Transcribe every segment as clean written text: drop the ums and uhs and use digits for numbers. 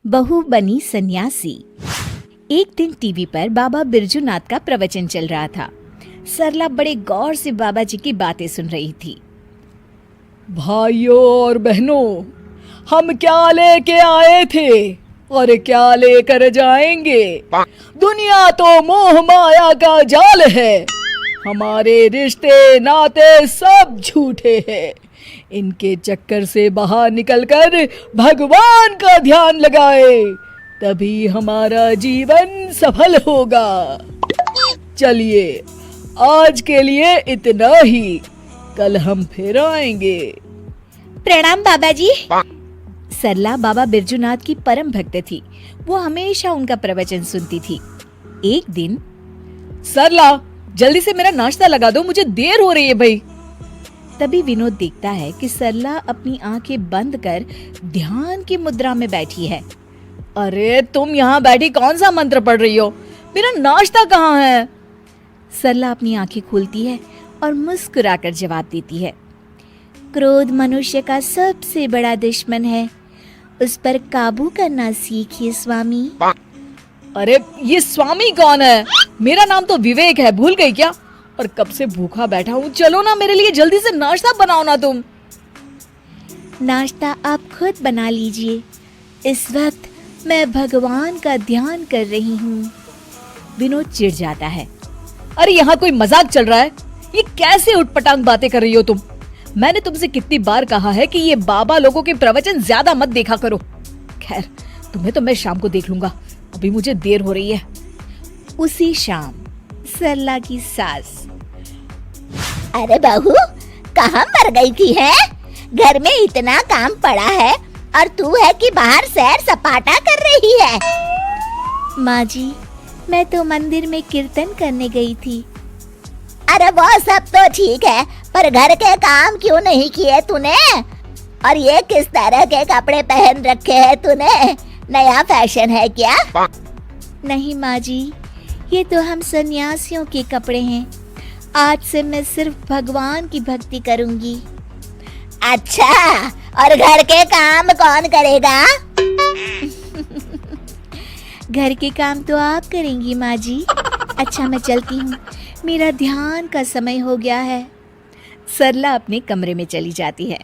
बहू बनी सन्यासी। एक दिन टीवी पर बाबा बिरजू नाथ का प्रवचन चल रहा था। सरला बड़े गौर से बाबा जी की बातें सुन रही थी। भाइयों और बहनों, हम क्या लेके आए थे और क्या लेकर जाएंगे। दुनिया तो मोह माया का जाल है। हमारे रिश्ते नाते सब झूठे हैं। इनके चक्कर से बाहर निकलकर भगवान का ध्यान लगाए, तभी हमारा जीवन सफल होगा। चलिए, आज के लिए इतना ही, कल हम फिर आएंगे। प्रणाम बाबा जी। सरला बाबा बिरजू नाथ की परम भक्त थी। वो हमेशा उनका प्रवचन सुनती थी। एक दिन, सरला, जल्दी से मेरा नाश्ता लगा दो, मुझे देर हो रही है भाई। तभी विनोद देखता है कि सरला अपनी आंखें बंद कर ध्यान की मुद्रा में बैठी है। अरे तुम यहाँ बैठी कौन सा मंत्र पढ़ रही हो? मेरा नाश्ता कहाँ है? सरला अपनी आंखें खोलती है और मुस्कुराकर जवाब देती है, क्रोध मनुष्य का सबसे बड़ा दुश्मन है, उस पर काबू करना सीखिए स्वामी। अरे ये स्वामी कौन है? मेरा नाम तो विवेक है, भूल गई क्या? और कब से भूखा बैठा हूँ, चलो ना मेरे लिए जल्दी से नाश्ता बनाओ ना तुम। नाश्ता आप खुद बना लीजिए, इस वक्त मैं भगवान का ध्यान कर रही हूँ। विनोद चिढ़ जाता है। अरे यहाँ कोई मजाक चल रहा है? ये कैसे उठपटांग बातें कर रही हो तुम? मैंने तुमसे कितनी बार कहा है कि ये बाबा लोगों के प्रवचन ज्यादा मत देखा करो। खैर, तुम्हें तो मैं शाम को देख लूंगा, अभी मुझे देर हो रही है। उसी शाम सरला की सास, अरे बहू, कहाँ मर गई थी है? घर में इतना काम पड़ा है और तू है कि बाहर सैर सपाटा कर रही है। माँ जी, मैं तो मंदिर में कीर्तन करने गई थी। अरे वो सब तो ठीक है, पर घर के काम क्यों नहीं किए तूने? और ये किस तरह के कपड़े पहन रखे हैं तूने? नया फैशन है क्या? नहीं माँ जी, ये तो हम सन्यासियों के कपड़े हैं। आज से मैं सिर्फ भगवान की भक्ति करूंगी। अच्छा, और घर के काम कौन करेगा? घर के काम तो आप करेंगी माँ जी। अच्छा, मैं चलती हूँ, मेरा ध्यान का समय हो गया है। सरला अपने कमरे में चली जाती है।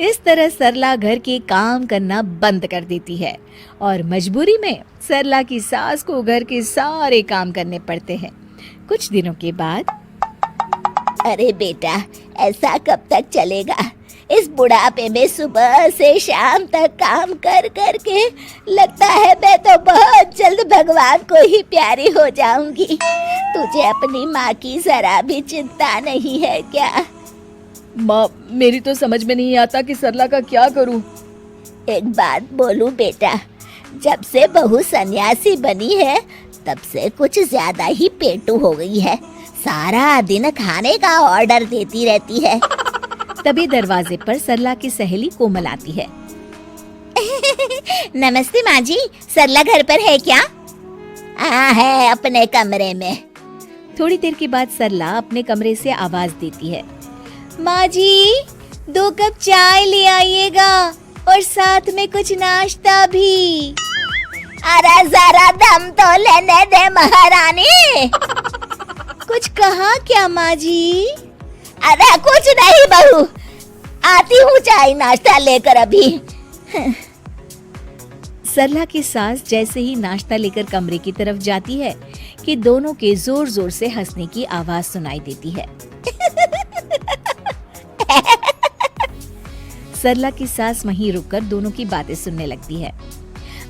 इस तरह सरला घर के काम करना बंद कर देती है और मजबूरी में सरला की सास को घर के सारे काम करने पड़ते हैं। कुछ दिनों के बाद, अरे बेटा, ऐसा कब तक चलेगा? इस बुढ़ापे में सुबह से शाम तक काम कर कर के लगता है मैं तो बहुत जल्द भगवान को ही प्यारी हो जाऊंगी। तुझे अपनी माँ की जरा भी चिंता नहीं है क्या? माँ, मेरी तो समझ में नहीं आता कि सरला का क्या करूं। एक बात बोलूं बेटा, जब से बहू सन्यासी बनी है तब से कुछ ज्यादा ही पेटू हो गई है। सारा दिन खाने का ऑर्डर देती रहती है। तभी दरवाजे पर सरला की सहेली कोमल आती है। नमस्ते माँ जी, सरला घर पर है क्या? हाँ है, अपने कमरे में। थोड़ी देर के बाद सरला अपने कमरे से आवाज देती है, माँ जी, 2 कप चाय ले आइएगा और साथ में कुछ नाश्ता भी। अरे जरा दम तो लेने दे महारानी। कुछ कहा क्या माँ जी? अरे कुछ नहीं बहू, आती हूँ चाय नाश्ता लेकर अभी। सरला की सास जैसे ही नाश्ता लेकर कमरे की तरफ जाती है कि दोनों के जोर जोर से हंसने की आवाज सुनाई देती है। सरला की सास वहीं रुककर दोनों की बातें सुनने लगती है।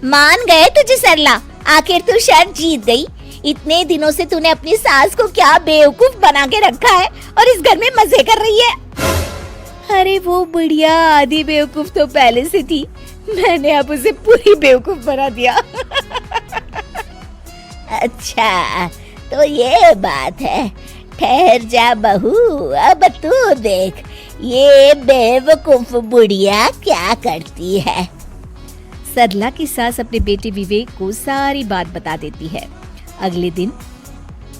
मान गए तुझे सरला, आखिर तू शर्त जीत गई। इतने दिनों से तूने अपनी सास को क्या बेवकूफ बना के रखा है और इस घर में मजे कर रही है। अरे वो बुढ़िया आधी बेवकूफ तो पहले से थी, मैंने अब उसे पूरी बेवकूफ बना दिया। अच्छा, तो ये बात है। ठहर जा बहू, अब तू देख ये बेवकूफ बुढ़िया क्या करती है। सरला की सास अपने बेटे विवेक को सारी बात बता देती है। अगले दिन,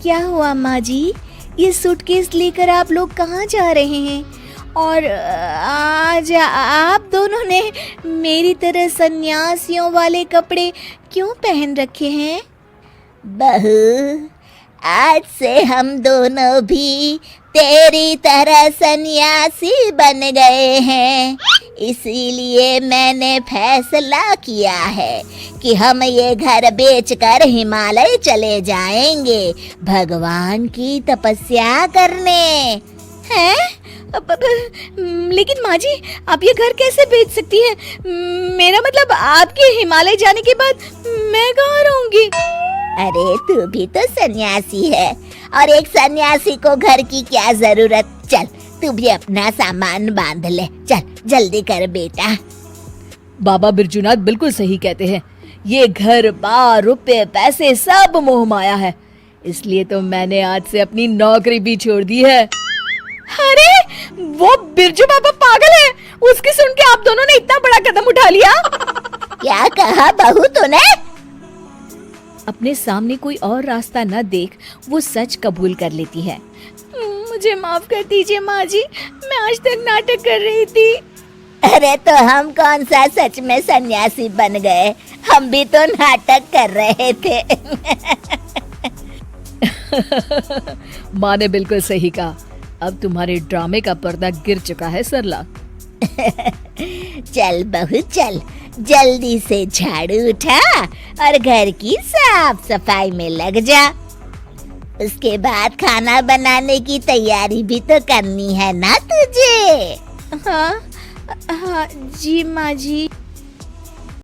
क्या हुआ माँ जी, ये सूटकेस लेकर आप लोग कहाँ जा रहे हैं और आज आप दोनों ने मेरी तरह सन्यासियों वाले कपड़े क्यों पहन रखे हैं? बहू, आज से हम दोनों भी तेरी तरह सन्यासी बन गए हैं। इसीलिए मैंने फैसला किया है कि हम ये घर बेचकर हिमालय चले जाएंगे भगवान की तपस्या करने। हैं? लेकिन माँ जी, आप ये घर कैसे बेच सकती हैं? मेरा मतलब आपके हिमालय जाने के बाद मैं कहाँ रहूंगी? अरे तू भी तो सन्यासी है और एक सन्यासी को घर की क्या जरूरत। चल तू भी अपना सामान बांध ले, चल जल्दी कर बेटा। बाबा बिरजूनाथ बिल्कुल सही कहते हैं। ये घर बार रुपए पैसे सब मोह माया है, इसलिए तो मैंने आज से अपनी नौकरी भी छोड़ दी है। अरे वो बिरजू बाबा पागल है, उसकी सुन के आप दोनों ने इतना बड़ा कदम उठा लिया। क्या कहा बहू तूने? अपने सामने कोई और रास्ता न देख वो सच कबूल कर लेती है। मुझे माफ कर दीजिए माँ जी, मैं आज तक नाटक कर रही थी। अरे तो हम कौन सा सच में सन्यासी बन गए, हम भी तो नाटक कर रहे थे। माँ ने बिल्कुल सही कहा। अब तुम्हारे ड्रामे का पर्दा गिर चुका है सरला। चल बहू चल, जल्दी से झाड़ू उठा और घर की साफ सफाई में लग जा। उसके बाद खाना बनाने की तैयारी भी तो करनी है ना तुझे। हाँ हाँ जी माँ जी।